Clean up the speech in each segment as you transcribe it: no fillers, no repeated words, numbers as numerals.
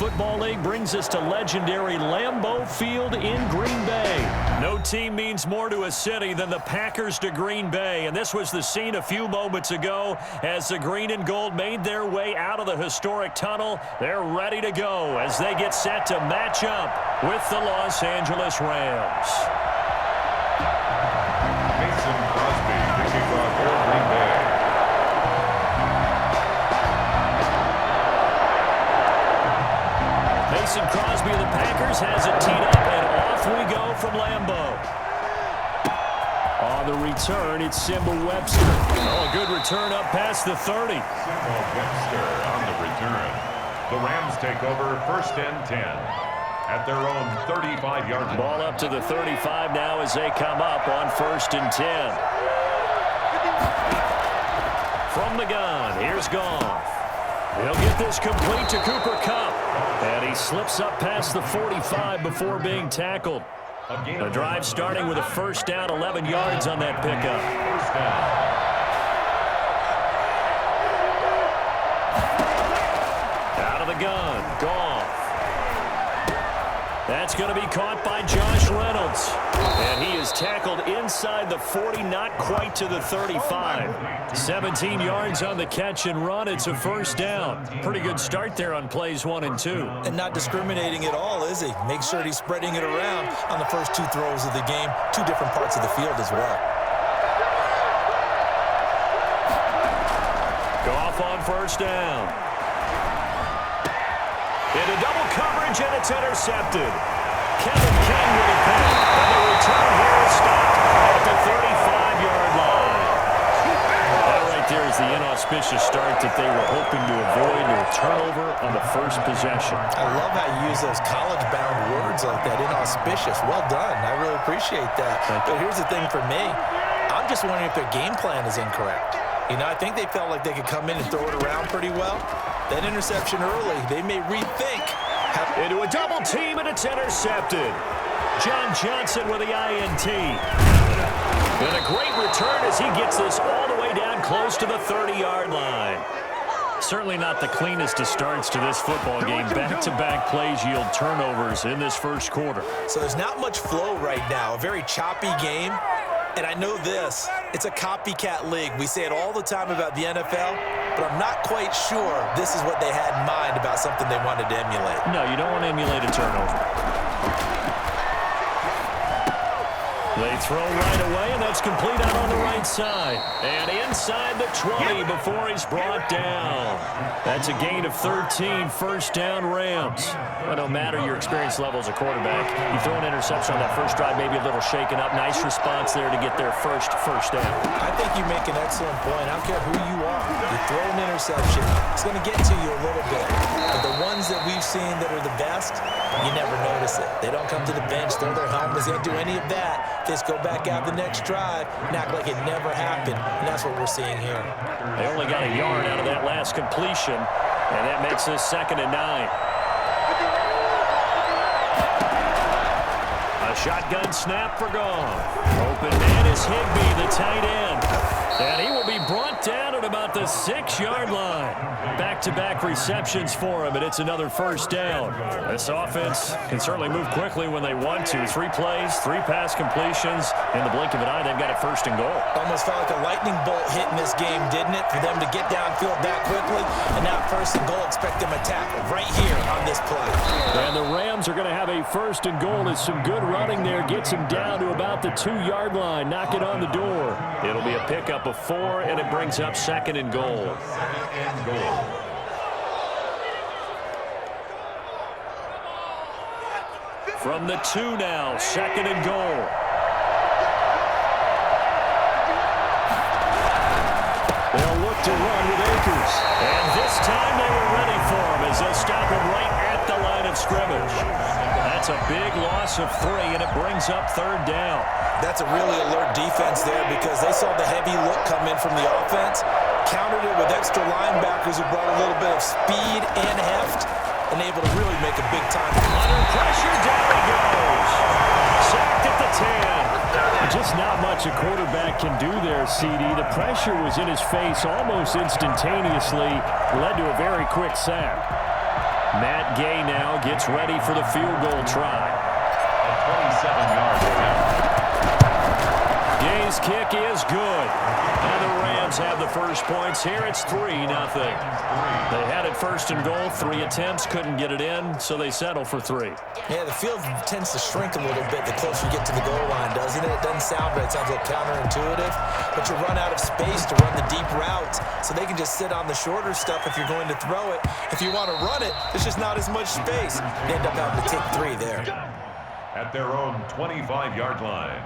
Football League brings us to legendary Lambeau Field in Green Bay. No team means more to a city than the Packers to Green Bay, and this was the scene a few moments ago as the green and gold made their way out of the historic tunnel. They're ready to go as they get set to match up with the Los Angeles Rams. Mason Crosby, kicking off for Green Bay. Mason Crosby of the Packers has it teed up, and off we go from Lambeau. On the return, it's Simba Webster. Oh, a good return up past the 30. Simba Webster on the return. The Rams take over 1st and 10 at their own 35-yard line. Ball up to the 35 now as they come up on 1st and 10. From the gun, here's Goff. He'll get this complete to Cooper Kupp. And he slips up past the 45 before being tackled. The drive starting with a 1st down, 11 yards on that pickup. 1st down. Out of the gun, Goff. That's going to be caught by Josh Reynolds. And he is tackled inside the 40, not quite to the 35. 17 yards on the catch and run. It's a 1st down. Pretty good start there on plays 1 and 2. And not discriminating at all, is he? Make sure he's spreading it around on the first 2 throws of the game. 2 different parts of the field as well. Goff on 1st down. Into double coverage, and it's intercepted. Kevin King with a pick. And the return here is stopped at the 35-yard line. That right there is the inauspicious start that they were hoping to avoid, or a turnover on the first possession. I love how you use those college-bound words like that, inauspicious. Well done. I really appreciate that. But here's the thing for me. I'm just wondering if their game plan is incorrect. You know, I think they felt like they could come in and throw it around pretty well. That interception early, they may rethink. Into a double team, and it's intercepted. John Johnson with the INT. And a great return as he gets this all the way down close to the 30-yard line. Certainly not the cleanest of starts to this football game. Back-to-back plays yield turnovers in this first quarter. So there's not much flow right now. A very choppy game. And I know this, it's a copycat league. We say it all the time about the NFL, but I'm not quite sure this is what they had in mind about something they wanted to emulate. No, you don't want to emulate a turnover. They throw right away, and that's complete out on the right side. And inside the 20 before he's brought down. That's a gain of 13, 1st down Rams. Well, no matter your experience level as a quarterback, you throw an interception on that first drive, maybe a little shaken up. Nice response there to get their first down. I think you make an excellent point. I don't care who you are. You throw an interception, it's going to get to you a little bit. But the ones that we've seen that are the best, you never notice it. They don't come to the bench, throw their helmets, they don't do any of that. Just go back out the next drive and act like it never happened. And that's what we're seeing here. They only got a yard out of that last completion, and that makes this 2nd and 9. A shotgun snap for Goff. Open man is Higbee, the tight end. And he will be brought down at about the 6-yard line. Back-to-back receptions for him, and it's another 1st down. This offense can certainly move quickly when they want to. 3 plays, 3 pass completions. In the blink of an eye, they've got a 1st and goal. Almost felt like a lightning bolt hit in this game, didn't it? For them to get downfield that quickly. And now 1st and goal, expect them to tackle right here on this play. And the Rams are going to have a 1st and goal as some good running there gets him down to about the 2-yard line. Knock it on the door. It'll be a pickup of 4, and it brings up 2nd and goal. 2nd and goal. From the 2 now, 2nd and goal. They'll look to run with Akers. And this time they were ready for him as they stop him right at the line of scrimmage. That's a big loss of 3, and it brings up 3rd down. That's a really alert defense there because they saw the heavy look come in from the offense, countered it with extra linebackers who brought a little bit of speed and heft, and able to really make a big time. Under pressure, down he goes. Sacked at the 10. Just not much a quarterback can do there, CD. The pressure was in his face almost instantaneously, led to a very quick sack. Matt Gay now gets ready for the field goal try. A 27-yard attempt. Gay's kick is good. And the Rams have the first points here. It's 3-0. They had it first and goal. 3 attempts, couldn't get it in, so they settle for 3. Yeah, the field tends to shrink a little bit the closer you get to the goal line, doesn't it? It doesn't sound right. It sounds a little counterintuitive. But you run out of space to run the deep routes, so they can just sit on the shorter stuff if you're going to throw it. If you want to run it, there's just not as much space. You end up having to take 3 there. At their own 25-yard line.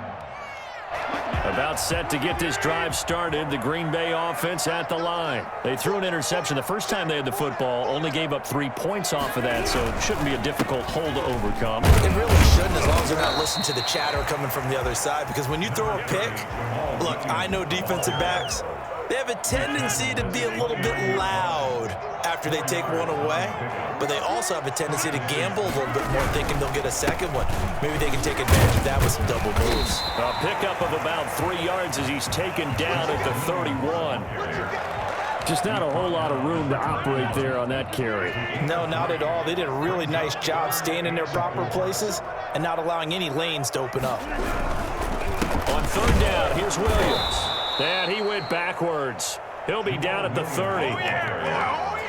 About set to get this drive started. The Green Bay offense at the line. They threw an interception the first time they had the football, only gave up 3 points off of that, so it shouldn't be a difficult hole to overcome. It really shouldn't, as long as they're not listening to the chatter coming from the other side, because when you throw a pick, look, I know defensive backs, they have a tendency to be a little bit loud after they take one away, but they also have a tendency to gamble a little bit more, thinking they'll get a second one. Maybe they can take advantage of that with some double moves. A pickup of about 3 yards as he's taken down at the 31. Just not a whole lot of room to operate there on that carry. No, not at all. They did a really nice job staying in their proper places and not allowing any lanes to open up. On third down, here's Williams. And he went backwards. He'll be down at the 30.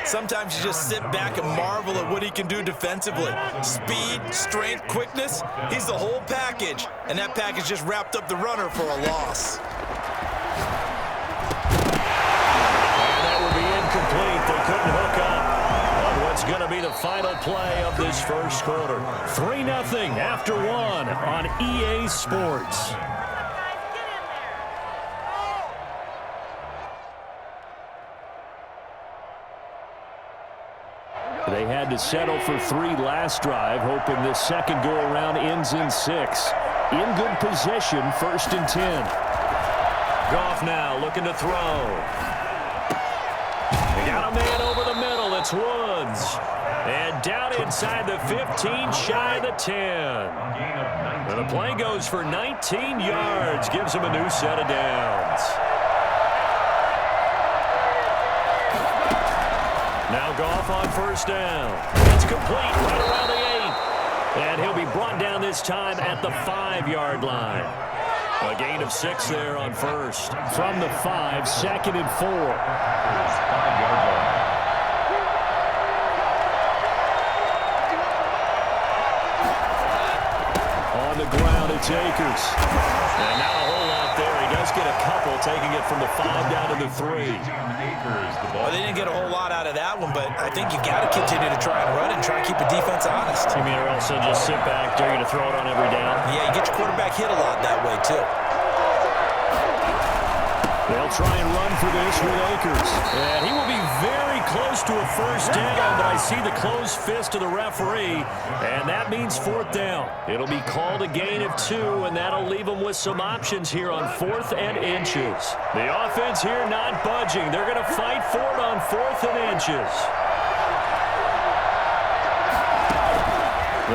Sometimes you just sit back and marvel at what he can do defensively. Speed, strength, quickness, he's the whole package. And that package just wrapped up the runner for a loss. And that will be incomplete. They couldn't hook up on what's going to be the final play of this first quarter. 3-0 after 1 on EA Sports. They had to settle for 3 last drive, hoping this second go-around ends in 6. In good position, 1st and 10. Goff now looking to throw. They got a man over the middle. It's Woods. And down inside the 15, shy of the 10. And the play goes for 19 yards, gives him a new set of downs. Now Goff on first down. It's complete right around the 8. And he'll be brought down this time at the 5-yard line. A gain of 6 there on first. From the 5, 2nd and 4. 5-yard line. On the ground, it's Akers. And not a whole lot there. He does get a couple, taking it from the 5 down to the 3. Well, they didn't get a whole lot out of that one, but I think you got to continue to try and run and try and keep the defense honest. You mean, or else they'll just sit back, dare you to throw it on every down? Yeah, you get your quarterback hit a lot that way, too. They'll try and run for this with Akers. And he will be very close to a first down, but I see the closed fist of the referee, and that means 4th down. It'll be called a gain of 2, and that'll leave them with some options here on 4th and inches. The offense here not budging. They're going to fight for it on 4th and inches.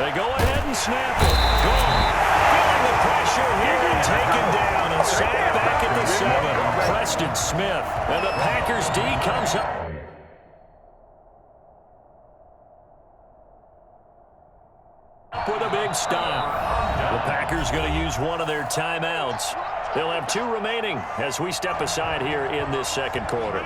They go ahead and snap it. Gone. Feeling the pressure here and taken down and sacked back at the 7. Preston Smith. And the Packers D comes up with a big stop. The Packers going to use one of their timeouts. They'll have 2 remaining as we step aside here in this second quarter.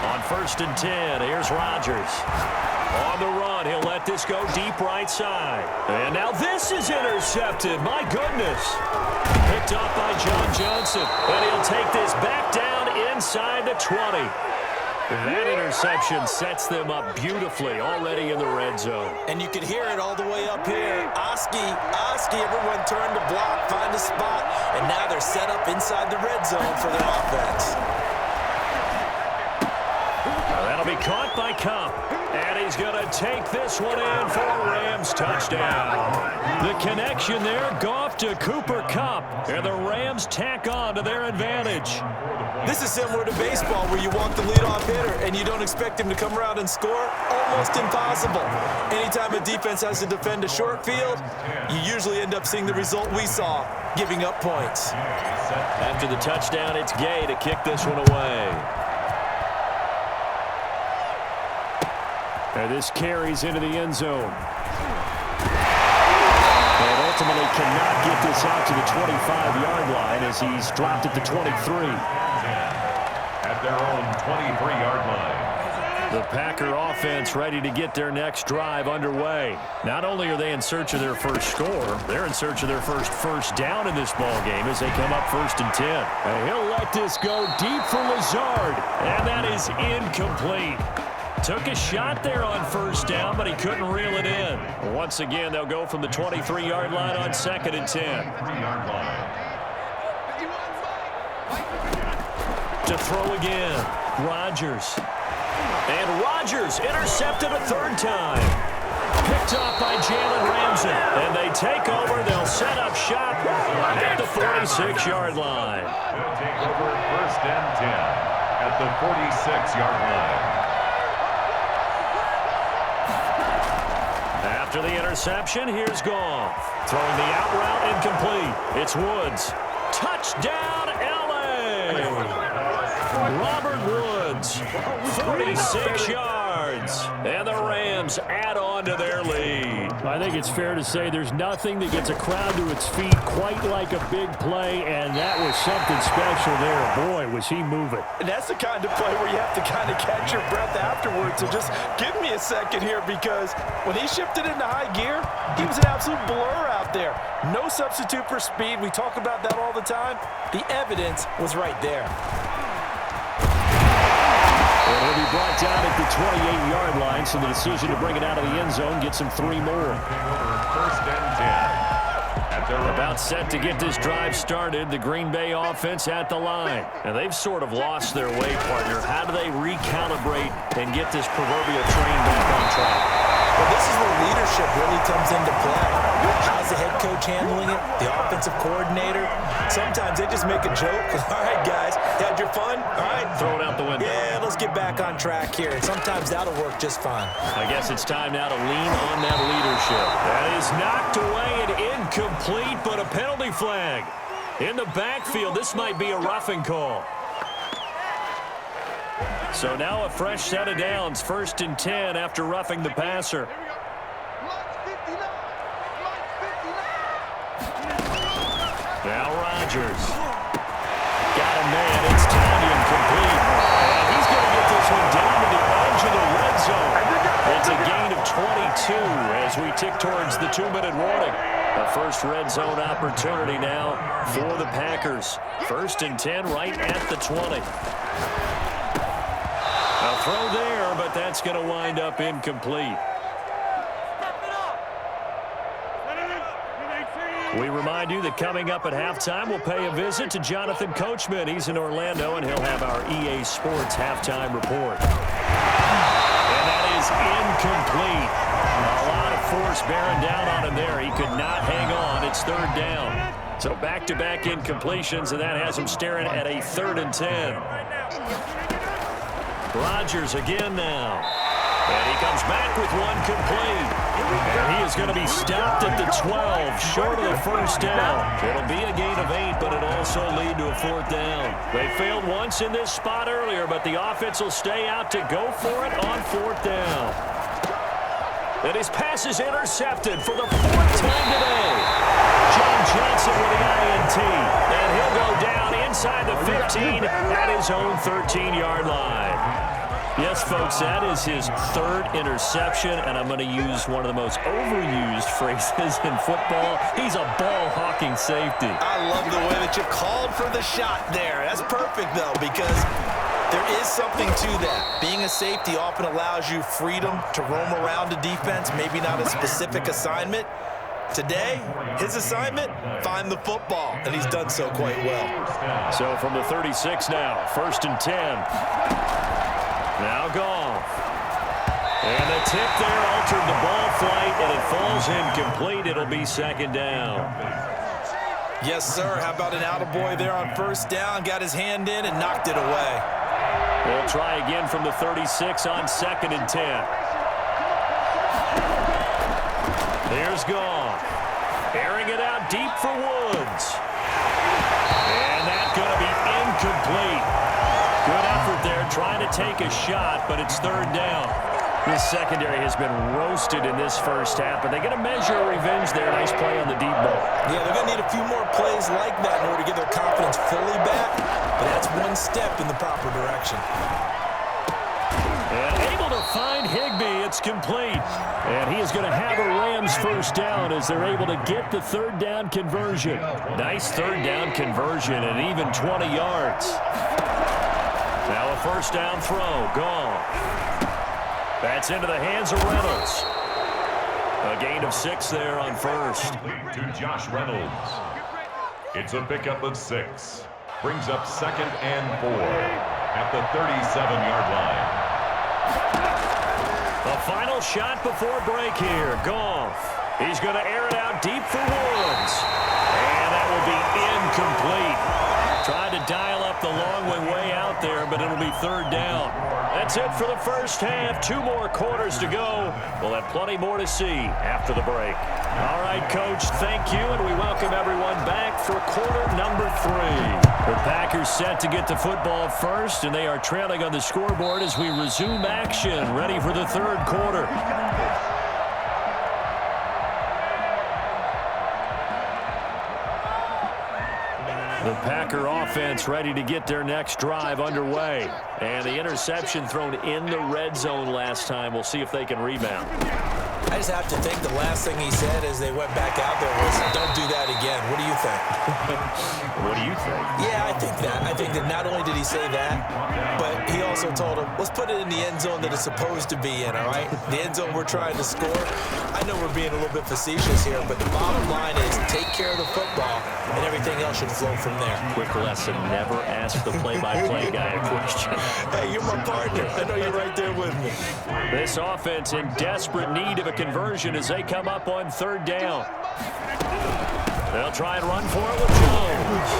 On 1st and 10, here's Rodgers. On the run, he'll let this go deep right side. And now this is intercepted. My goodness. Picked up by John Johnson. And he'll take this back down inside the 20. That interception sets them up beautifully already in the red zone. And you can hear it all the way up here. Oski, everyone turned to block, find a spot, and now they're set up inside the red zone for their offense. That'll be caught by Cup. And he's going to take this one in for a Rams touchdown. The connection there, Goff to Cooper Kupp. And the Rams tack on to their advantage. This is similar to baseball where you walk the leadoff hitter and you don't expect him to come around and score. Almost impossible. Anytime a defense has to defend a short field, you usually end up seeing the result we saw, giving up points. After the touchdown, it's Gay to kick this one away. And this carries into the end zone. And ultimately cannot get this out to the 25-yard line as he's dropped at the 23. At their own 23-yard line. The Packer offense ready to get their next drive underway. Not only are they in search of their first score, they're in search of their first down in this ball game as they come up 1st and 10. And he'll let this go deep for Lazard. And that is incomplete. Took a shot there on 1st down, but he couldn't reel it in. Once again, they'll go from the 23-yard line on 2nd and 10. To throw again, Rodgers. And Rodgers intercepted a 3rd time. Picked off by Jalen Ramsey. And they take over. They'll set up shop at the 46-yard line. They'll take over 1st and 10 at the 46-yard line. After the interception, here's Goff. Throwing the out route incomplete. It's Woods. Touchdown, L.A. Robert Woods, 46 yards. And the Rams add on to their lead. I think it's fair to say there's nothing that gets a crowd to its feet quite like a big play, and that was something special there. Boy, was he moving. And that's the kind of play where you have to kind of catch your breath afterwards. So just give me a second here, because when he shifted into high gear, he was an absolute blur out there. No substitute for speed. We talk about that all the time. The evidence was right there. And he'll be brought down at the 28-yard line, so the decision to bring it out of the end zone gets him 3 more. 1st and 10. About set to get this drive started, the Green Bay offense at the line. And they've sort of lost their way, partner. How do they recalibrate and get this proverbial train back on track? Well, this is where leadership really comes into play. How's the head coach handling it? The offensive coordinator? Sometimes they just make a joke. All right, guys, had your fun? All right. Throw it out the window. Yeah, let's get back on track here. And sometimes that'll work just fine. I guess it's time now to lean on that leadership. That is knocked away and incomplete, but a penalty flag. In the backfield, this might be a roughing call. So now a fresh set of downs, 1st and 10 after roughing the passer. Now Rodgers. Got a man. It's Tanya complete. And he's going to get this one down to the edge of the red zone. It's a gain of 22 as we tick towards the 2-minute warning. A first red zone opportunity now for the Packers. 1st and 10 right at the 20. A throw there, but that's going to wind up incomplete. We remind you that coming up at halftime, we'll pay a visit to Jonathan Coachman. He's in Orlando, and he'll have our EA Sports halftime report. And that is incomplete. A lot of force bearing down on him there. He could not hang on. It's 3rd down. So back-to-back incompletions, and that has him staring at a 3rd and 10. Rodgers again now. And he comes back with one complete. And he is going to be stopped at the 12, short of the 1st down. It'll be a gain of 8, but it'll also lead to a 4th down. They failed once in this spot earlier, but the offense will stay out to go for it on 4th down. And his pass is intercepted for the 4th time today. John Johnson with the INT. And he'll go down inside the 15 at his own 13-yard line. Yes, folks, that is his 3rd interception, and I'm going to use one of the most overused phrases in football. He's a ball-hawking safety. I love the way that you called for the shot there. That's perfect, though, because there is something to that. Being a safety often allows you freedom to roam around a defense, maybe not a specific assignment. Today, his assignment, find the football, and he's done so quite well. So from the 36 now, 1st and 10. Now Goff. And the tip there altered the ball flight, and it falls incomplete. It'll be second down. Yes, sir. How about an attaboy there on first down? Got his hand in and knocked it away. They'll try again from the 36 on 2nd and 10. Here's Goff. Airing it out deep for Woods. And that's going to be incomplete. Good effort there trying to take a shot, but it's third down. This secondary has been roasted in this first half, but they're going to measure revenge there. Nice play on the deep ball. Yeah, they're going to need a few more plays like that in order to get their confidence fully back, but that's one step in the proper direction. And able to find Higbee. It's complete. And he is going to have a Rams first down as they're able to get the third down conversion. Nice third down conversion and even 20 yards. Now a first down throw. Gone. That's into the hands of Reynolds. A gain of 6 there on first. To Josh Reynolds. It's a pickup of 6. Brings up 2nd and 4 at the 37-yard line. The final shot before break here. Goff. He's going to air it out deep for Woods. And that will be incomplete. Tried to dial up the long way out there, but it'll be third down. That's it for the first half. 2 more quarters to go. We'll have plenty more to see after the break. All right, Coach, thank you, and we welcome everyone back for quarter number 3. The Packers set to get the football first, and they are trailing on the scoreboard as we resume action, ready for the third quarter. The Packer offense ready to get their next drive underway. And the interception thrown in the red zone last time. We'll see if they can rebound. I just have to think the last thing he said as they went back out there was, don't do that again. What do you think? What do you think? Yeah, I think that. I think that not only did he say that, but he also told him, let's put it in the end zone that it's supposed to be in, all right? The end zone we're trying to score. I know we're being a little bit facetious here, but the bottom line is take care of the football, and everything else should flow from there. Quick lesson, never ask the play-by-play guy a question. Hey, you're my partner. I know you're right there with me. This offense in desperate need of a conversion as they come up on third down. They'll try and run for it with Jones.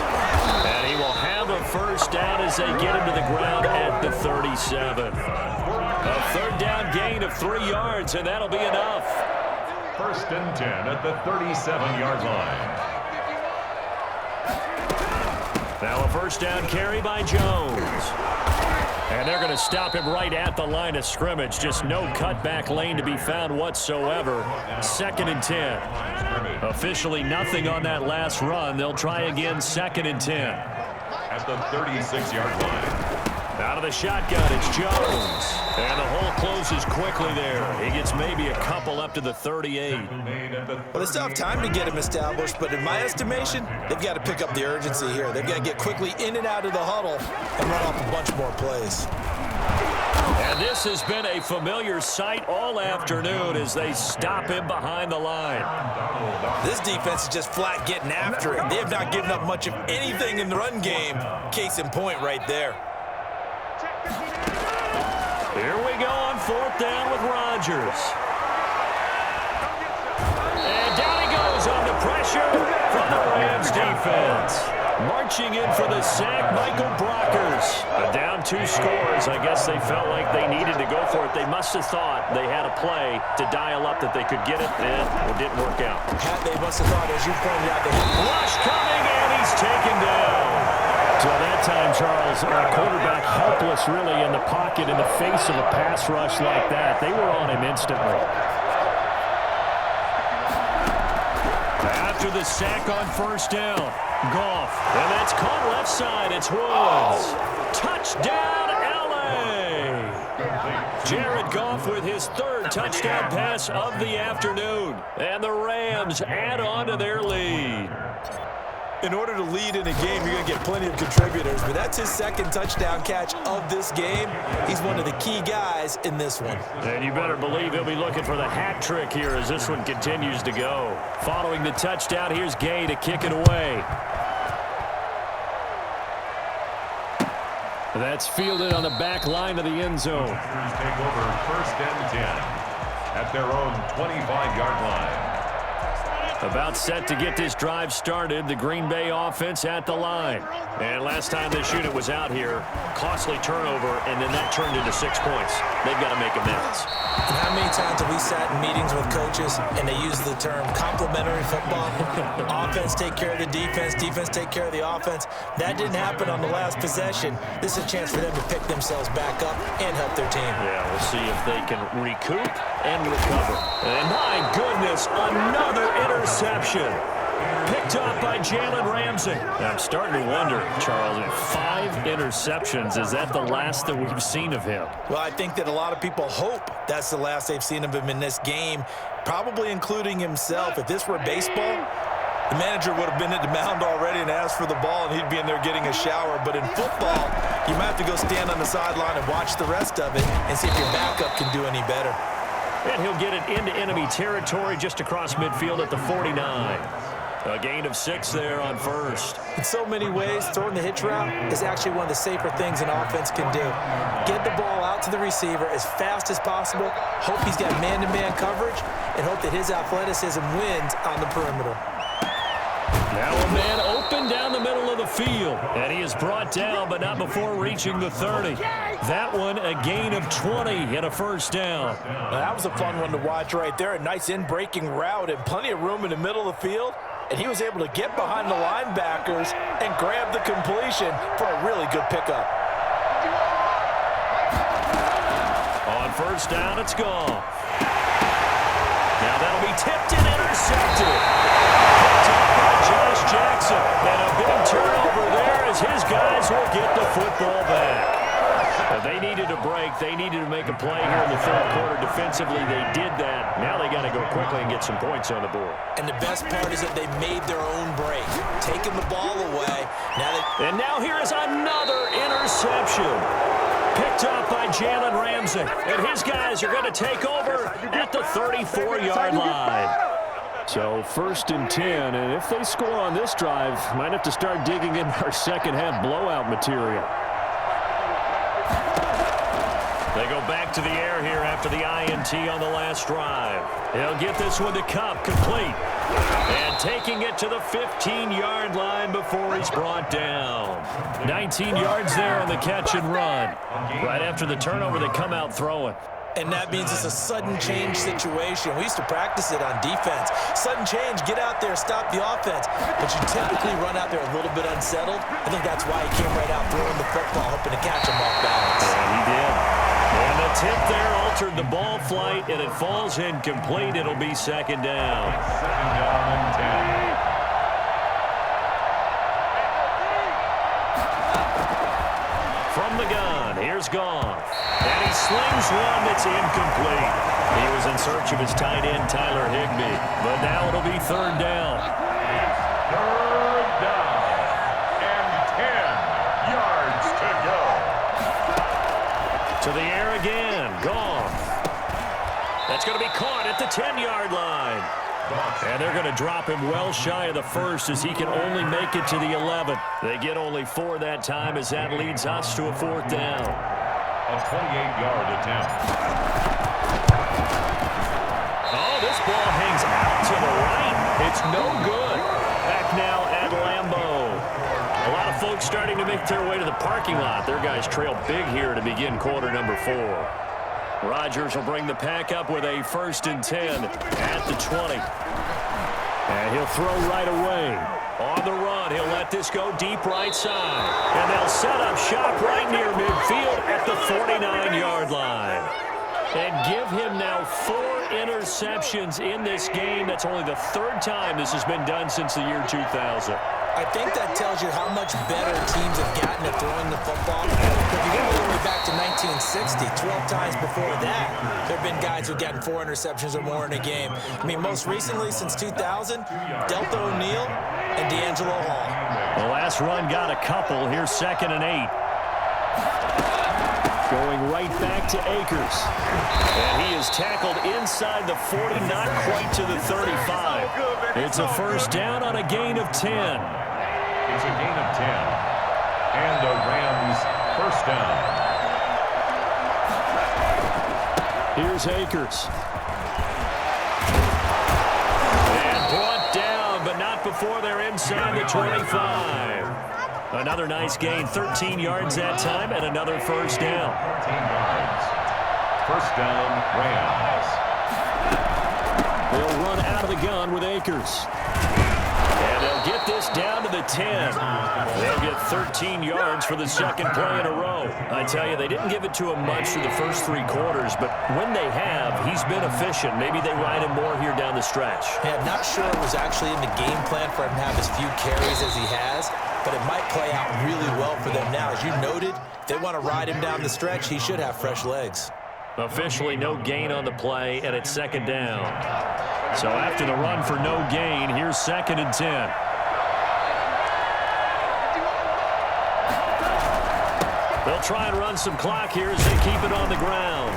And he will have a first down as they get him to the ground at the 37. A third down gain of 3 yards, and that'll be enough. First and 10 at the 37-yard line. Now a first down carry by Jones. And they're going to stop him right at the line of scrimmage. Just no cutback lane to be found whatsoever. 2nd and 10. Officially nothing on that last run. They'll try again 2nd and 10. At the 36-yard line. Out of the shotgun, it's Jones. And the hole closes quickly there. He gets maybe a couple up to the 38. Well, they still have time to get him established, but in my estimation, they've got to pick up the urgency here. They've got to get quickly in and out of the huddle and run off a bunch more plays. And this has been a familiar sight all afternoon as they stop him behind the line. This defense is just flat getting after it. They have not given up much of anything in the run game. Case in point right there. Here we go on 4th down with Rodgers. And down he goes under pressure from the Rams defense. Marching in for the sack, Michael Brockers. Down 2 scores. I guess they felt like they needed to go for it. They must have thought they had a play to dial up that they could get it, and it didn't work out. They must have thought, as you pointed out, they had rush coming, and he's taken down. So that time, Charles, a quarterback helpless really in the pocket in the face of a pass rush like that. They were on him instantly. After the sack on first down, Goff. And that's caught left side. It's Woods. Touchdown, L.A. Jared Goff with his 3rd touchdown pass of the afternoon. And the Rams add on to their lead. In order to lead in a game, you're going to get plenty of contributors, but that's his 2nd touchdown catch of this game. He's one of the key guys in this one. And you better believe he'll be looking for the hat trick here as this one continues to go. Following the touchdown, here's Gay to kick it away. That's fielded on the back line of the end zone. Packers take over 1st and 10 at their own 25-yard line. About set to get this drive started. The Green Bay offense at the line. And last time this unit was out here, costly turnover, and then that turned into 6 points. They've got to make amends. And how many times have we sat in meetings with coaches and they use the term complementary football? Offense take care of the defense, defense take care of the offense. That didn't happen on the last possession. This is a chance for them to pick themselves back up and help their team. Yeah, we'll see if they can recoup and recover. And my goodness, another interception. Picked up by Jalen Ramsey. I'm starting to wonder, Charles, 5 interceptions. Is that the last that we've seen of him? Well, I think that a lot of people hope that's the last they've seen of him in this game, probably including himself. If this were baseball, the manager would have been at the mound already and asked for the ball, and he'd be in there getting a shower. But in football, you might have to go stand on the sideline and watch the rest of it and see if your backup can do any better. And he'll get it into enemy territory just across midfield at the 49. A gain of 6 there on first. In so many ways, throwing the hitch route is actually one of the safer things an offense can do. Get the ball out to the receiver as fast as possible, hope he's got man-to-man coverage, and hope that his athleticism wins on the perimeter. Now a man open down the middle of the field, and he is brought down, but not before reaching the 30. That one a gain of 20 and a first down. Now, that was a fun one to watch right there. A nice in-breaking route and plenty of room in the middle of the field. And he was able to get behind the linebackers and grab the completion for a really good pickup. On first down, it's gone. Now that'll be tipped and intercepted. Picked up by Josh Jackson. And a big turnover there as his guys will get the football back. They needed a break. They needed to make a play here in the third quarter. Defensively, they did that. Now they got to go quickly and get some points on the board. And the best part is that they made their own break, taking the ball away. And now here is another interception. Picked up by Jalen Ramsey. And his guys are going to take over at the 34-yard line. So 1st and 10, and if they score on this drive, might have to start digging in our second-half blowout material. They go back to the air here after the INT on the last drive. He'll get this one to Cup, complete. And taking it to the 15-yard line before he's brought down. 19 yards there on the catch and run. Right after the turnover, they come out throwing. And that means it's a sudden change situation. We used to practice it on defense. Sudden change, get out there, stop the offense. But you typically run out there a little bit unsettled. I think that's why he came right out throwing the football, hoping to catch him off balance. And he did. And the tip there altered the ball flight, and it falls incomplete. It'll be 2nd down. 2nd down and 10. From the gun, here's Goff. And he slings one that's incomplete. He was in search of his tight end, Tyler Higbee. But now it'll be 3rd down. 3rd down and 10 yards to go. To the air again, Goff. That's going to be caught at the 10-yard line. And they're going to drop him well shy of the 1st as he can only make it to the 11. They get only 4 that time as that leads us to a 4th down. A 28-yard attempt. Oh, this ball hangs out to the right. It's no good. Back now at Lambeau. A lot of folks starting to make their way to the parking lot. Their guys trail big here to begin quarter number 4. Rodgers will bring the pack up with a 1st and 10 at the 20. And he'll throw right away. On the run, he'll let this go deep right side. And they'll set up shop right near midfield at the 49-yard line. And give him now 4 interceptions in this game. That's only the 3rd time this has been done since the year 2000. I think that tells you how much better teams have gotten at throwing the football. If you go all the way back to 1960, 12 times before that, there have been guys who've gotten 4 interceptions or more in a game. I mean, most recently, since 2000, Delta O'Neal and D'Angelo Hall. The last run got a couple. Here's 2nd and 8. Going right back to Akers. And he is tackled inside the 40, not quite to the 35. It's a 1st down on a gain of 10. It's a gain of 10. And the Rams' First down. Here's Akers. And brought down, but not before they're inside the 25. Another nice gain, 13 yards that time, and another first down. 13 yards. First down, Rams. They'll run out of the gun with Akers. And they'll get this down to the 10. They'll get 13 yards for the second play in a row. I tell you, they didn't give it to him much through the first 3 quarters, but when they have, he's been efficient. Maybe they ride him more here down the stretch. Yeah, I'm not sure it was actually in the game plan for him to have as few carries as he has, but it might play out really well for them now. As you noted, if they want to ride him down the stretch, he should have fresh legs. Officially no gain on the play, and it's second down. So after the run for no gain, here's 2nd and 10. They'll try and run some clock here as they keep it on the ground.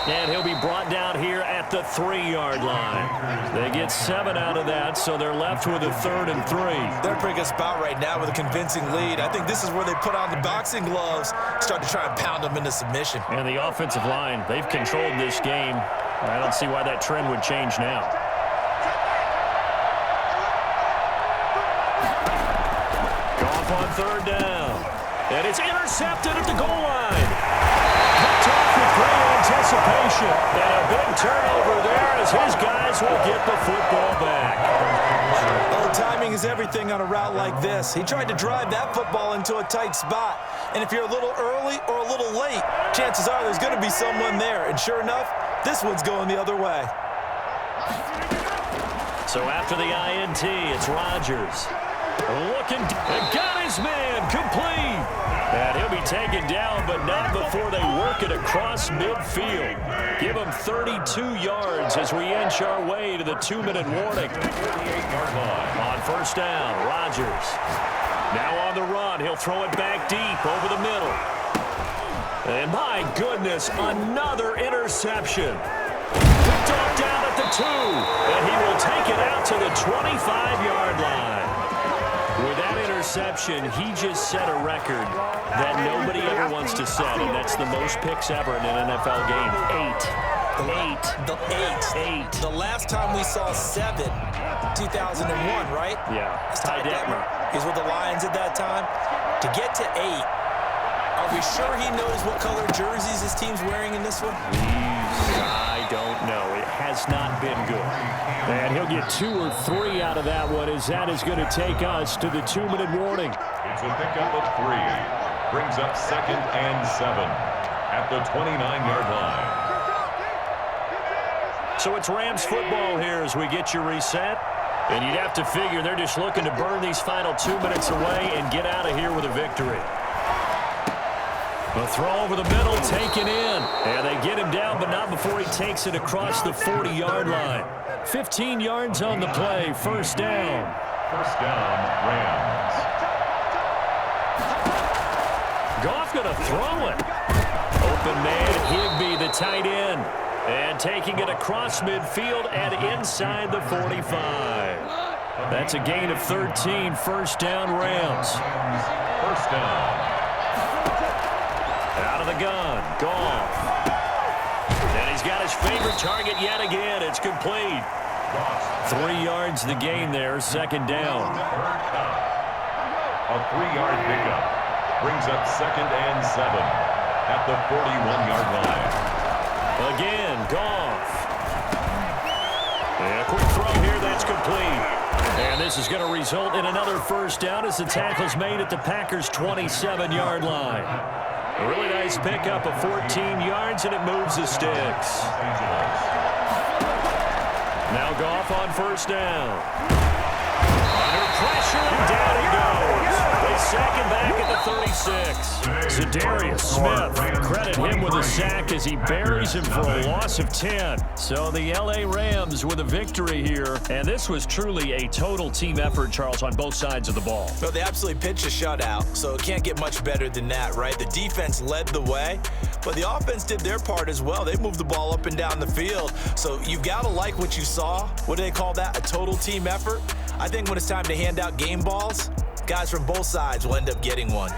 And he'll be brought down here at the 3-yard line. They get 7 out of that, so they're left with a 3rd and 3. They're a pretty good spot right now with a convincing lead. I think this is where they put on the boxing gloves, start to try and pound them into submission. And the offensive line, they've controlled this game. I don't see why that trend would change now. Goff on 3rd down. And it's intercepted at the goal line. Picked off with great anticipation. And a big turnover there as his guys will get the football back. Well, timing is everything on a route like this. He tried to drive that football into a tight spot. And if you're a little early or a little late, chances are there's going to be someone there. And sure enough, this one's going the other way. So after the INT, it's Rodgers. Looking, got his man, complete. And he'll be taken down, but not before they work it across midfield. Give him 32 yards as we inch our way to the 2-minute warning. On first down, Rodgers. Now on the run, he'll throw it back deep over the middle. And my goodness, another interception. Picked off down at the 2, and he will take it out to the 25-yard line. With that interception, he just set a record that nobody ever wants to set, and that's the most picks ever in an NFL game. 8. The last time we saw 7, 2001, right? Yeah. Ty Detmer. He was with the Lions at that time. To get to 8, are we sure he knows what color jerseys his team's wearing in this one? I don't know. It has not been good. And he'll get 2 or 3 out of that one as that is going to take us to the 2-minute warning. It's a pickup of 3. Brings up 2nd and 7 at the 29-yard line. So it's Rams football here as we get you reset. And you'd have to figure they're just looking to burn these final 2 minutes away and get out of here with a victory. A throw over the middle, taken in. And they get him down, but not before he takes it across the 40-yard line. 15 yards on the play, first down. First down, Rams. Goff going to throw it. Open man, Higbee, the tight end. And taking it across midfield and inside the 45. That's a gain of 13, first down, Rams. First down. Out of the gun, Goff. And he's got his favorite target yet again. It's complete. 3 yards the gain there, second down. A 3-yard pickup. Brings up 2nd and 7 at the 41-yard line. Again, Goff. And a quick throw here, that's complete. And this is going to result in another first down as the tackle's made at the Packers' 27-yard line. A really nice pickup of 14 yards, and it moves the sticks. Now Goff on first down. Under pressure, and down he goes. They sack him back at the 36. Za'Darius Smith, credit him with a sack as he buries him for a loss of 10. So the L.A. Rams with a victory here, and this was truly a total team effort, Charles, on both sides of the ball. So they absolutely pitched a shutout, so it can't get much better than that, right? The defense led the way, but the offense did their part as well. They moved the ball up and down the field, so you've got to like what you saw. What do they call that? A total team effort? I think when it's time to hand out game balls, guys from both sides will end up getting one.